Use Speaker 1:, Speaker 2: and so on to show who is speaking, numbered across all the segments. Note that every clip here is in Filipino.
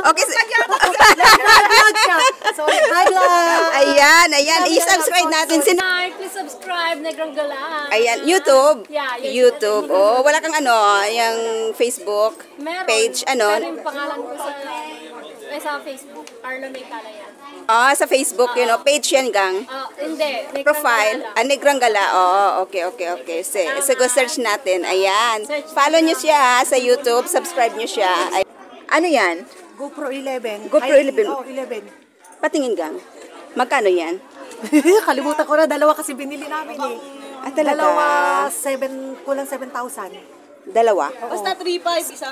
Speaker 1: Okay.
Speaker 2: Sorry, hi vlog.
Speaker 1: Ayan. I-subscribe natin.
Speaker 3: Please subscribe, Negrang Galaan.
Speaker 1: Ayan, YouTube.
Speaker 3: Yeah,
Speaker 1: YouTube. Oh, wala kang yung Facebook
Speaker 3: Meron.
Speaker 1: page,
Speaker 3: Pero yung pangalan ko sa Facebook, Arlo May Kalayan.
Speaker 1: Sa Facebook, page yan gang.
Speaker 3: Hindi. Negrang
Speaker 1: Profile.
Speaker 3: Galala.
Speaker 1: Negrang Gala. Okay. Sige, search natin. Ayan. Follow nyo siya sa YouTube. Subscribe nyo siya. Ano yan?
Speaker 2: GoPro 11.
Speaker 1: GoPro 11.
Speaker 2: Oh, 11.
Speaker 1: Patingin gang. Magkano yan?
Speaker 2: Kalimutan ko na, dalawa kasi binili namin eh.
Speaker 1: Talaga?
Speaker 2: Dalawa, kulang 7,000.
Speaker 1: Dalawa?
Speaker 4: Basta 3,500 isa.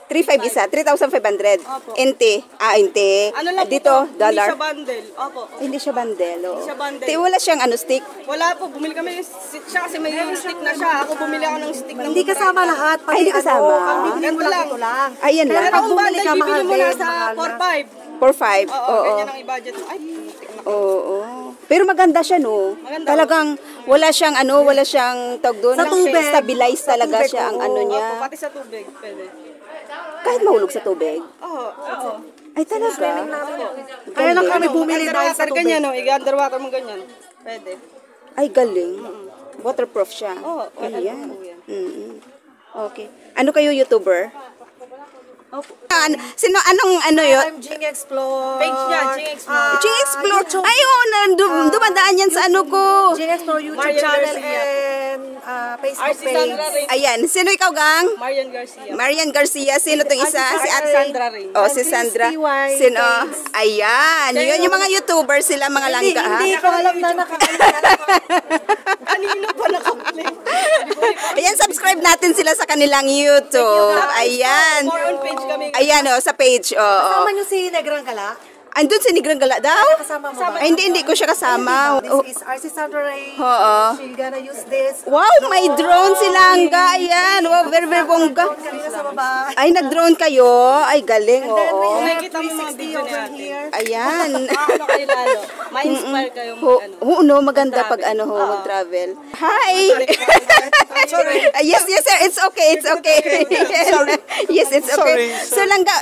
Speaker 1: 3,500 isa. 3,500.
Speaker 4: Opo.
Speaker 1: NT. NT.
Speaker 4: Ano lang
Speaker 1: Dito,
Speaker 4: po,
Speaker 1: dollar.
Speaker 4: Hindi siya bundle. Opo.
Speaker 1: Hindi siya bundle.
Speaker 4: Hindi siya bundle.
Speaker 1: Wala siyang stick.
Speaker 4: Wala po, bumili kami siya kasi may stick na siya. Ako bumili ako ng stick ng
Speaker 2: Hindi kasama lahat.
Speaker 1: Ay, hindi kasama.
Speaker 2: Ang bibili mo lang ito lang.
Speaker 1: Ayan
Speaker 4: Pero
Speaker 1: lang.
Speaker 2: pag
Speaker 4: kung
Speaker 2: bumili
Speaker 4: bundle,
Speaker 2: ka, mahal
Speaker 4: bibili mo
Speaker 2: din,
Speaker 4: na sa
Speaker 2: mahal na.
Speaker 4: 4,500.
Speaker 1: 4,500.
Speaker 4: Oo,
Speaker 1: Oo.
Speaker 4: ganyan ang i-budget mo. Ay, tik na.
Speaker 1: Oo. Pero maganda siya, no?
Speaker 4: Maganda.
Speaker 1: Talagang wala siyang tawag doon.
Speaker 2: Sa tubig.
Speaker 1: Stabilize
Speaker 2: Sa
Speaker 1: talaga
Speaker 2: tubig,
Speaker 1: siya ang
Speaker 2: oo.
Speaker 1: niya.
Speaker 4: Opo, pati sa tubig, pwede.
Speaker 1: Kahit mahulog sa tubig.
Speaker 4: Oo.
Speaker 1: Ay, talaga.
Speaker 2: Kaya lang kami bumili dahil sa
Speaker 4: Underwater
Speaker 2: tubig.
Speaker 4: ganyan, no? I-underwater mo ganyan. Pwede.
Speaker 1: Ay, galing. Waterproof siya.
Speaker 4: Oo,
Speaker 1: Ayan.
Speaker 4: po yan.
Speaker 1: Okay. Ano kayo, YouTuber? Anong yun?
Speaker 2: I'm Jing Explore.
Speaker 4: Page niya, Jing Explore.
Speaker 1: Jing Explore.
Speaker 2: YouTube.
Speaker 1: Ay, dumadaan yan sa ko.
Speaker 2: Jing Explore YouTube
Speaker 4: Marian
Speaker 2: channel
Speaker 4: Garcia.
Speaker 2: and Facebook
Speaker 4: RC
Speaker 2: page.
Speaker 4: Sandra Ring.
Speaker 1: Ayan. Sino ikaw, gang?
Speaker 4: Marian Garcia.
Speaker 1: Marian Garcia. Sino tong isa? Si
Speaker 4: RC Sandra Ring.
Speaker 1: Oh, si Sandra.
Speaker 2: Christy White.
Speaker 1: Sino? Ayan. Yun yung mga YouTubers sila, mga langga, ha?
Speaker 2: Hindi ko alam na
Speaker 4: Kanino pa naka-play?
Speaker 1: Ayan, subscribe natin sila sa kanilang YouTube. Ayan.
Speaker 4: More on page kami.
Speaker 1: Ayan, sa page.
Speaker 2: Kasama niyo si Negrang Gala?
Speaker 1: Andun si Negrang Gala daw?
Speaker 2: Kasama mo ba?
Speaker 1: Ay, hindi ko siya kasama.
Speaker 2: This is RC Sandra Ray.
Speaker 1: Oo.
Speaker 2: She's gonna use this.
Speaker 1: Wow, may drone si Langga. Ayan. Wow, very bongga.
Speaker 2: Kanina sa baba.
Speaker 1: Ay, nag-drone kayo? Ay, galing.
Speaker 2: Then we
Speaker 1: Oo.
Speaker 2: have
Speaker 4: Nakikita mo mga
Speaker 2: 360
Speaker 4: video
Speaker 2: over
Speaker 4: natin.
Speaker 2: here.
Speaker 1: Ayan.
Speaker 4: Ano kayo lalo? Ma-inspire kayo
Speaker 1: Oo, no, maganda pag mag-travel. Hi!
Speaker 4: Sorry.
Speaker 1: Yes, sir. It's okay. Sorry. Yes, it's okay. So, Langga,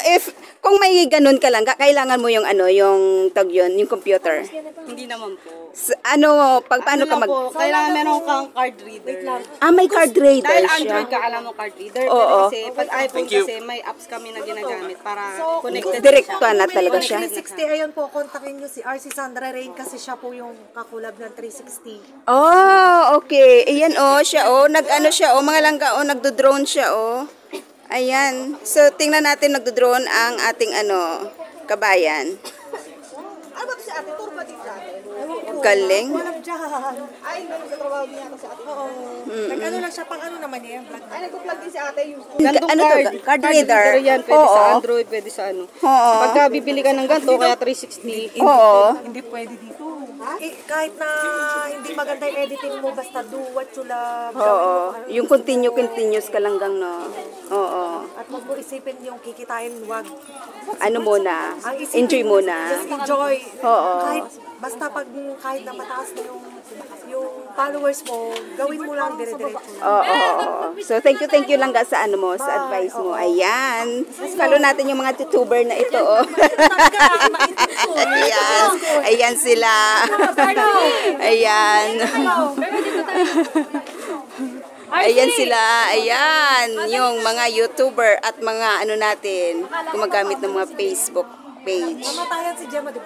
Speaker 1: kung may ganun ka, Langga, kailangan mo yung yung computer.
Speaker 4: Hindi naman po.
Speaker 1: Paano ka
Speaker 4: Ano lang po, kailangan meron kang card reader.
Speaker 1: may card reader
Speaker 4: Dahil
Speaker 1: siya.
Speaker 4: Android ka, alam mo card reader.
Speaker 1: Oo.
Speaker 4: Pero kasi, pag iPhone kasi, may apps kami na ginagamit para connected
Speaker 1: Direkto
Speaker 4: siya.
Speaker 1: na talaga siya.
Speaker 2: 360, ayun po, kontakin nyo si RC Sandra Rain kasi siya po yung kakulab ng 360.
Speaker 1: Oh, okay. Ayan, siya, nag-ano siya, mga langga, nagdo-drone siya, Ayan. So, tingnan natin nagdo-drone ang ating, kabayan.
Speaker 4: Ano ba si ate? Tour ba dito ate?
Speaker 1: Galing.
Speaker 2: Walang dyan.
Speaker 4: Ay, ganun sa trabaho niya kasi ate.
Speaker 2: Oo. Nag-ano lang siya, pang ano naman yan.
Speaker 4: Ay, nagpo-plug din si ate yung
Speaker 1: Ano to? Card reader?
Speaker 4: yan, pwede
Speaker 1: Oo.
Speaker 4: sa Android, pwede sa ano.
Speaker 1: Oo.
Speaker 4: Pagka bibili ka ng ganito, kaya 360.
Speaker 1: Oo.
Speaker 2: Hindi pwede dito. Kahit na hindi maganda yung editing mo, basta do what you love.
Speaker 1: Oo. Yung continuous ka lang gang, no? Oo.
Speaker 2: At wag mo isipin yung kikitain, wag.
Speaker 1: Ano muna?
Speaker 2: Ang isipin
Speaker 1: Enjoy
Speaker 2: mo,
Speaker 1: muna.
Speaker 2: Just enjoy.
Speaker 1: Oo.
Speaker 2: Basta kahit na mataas na yung followers mo, gawin mo lang dire-diretso lang.
Speaker 1: Oo. So, thank you lang sa sa advice mo. Ayan. Follow natin yung mga YouTuber na ito, Ayan. Ayan sila. Ayan. Ayan sila. Ayan. Yung mga YouTuber at mga natin, gumagamit ng mga Facebook page.
Speaker 2: Mamatayan si Gemma, di ba?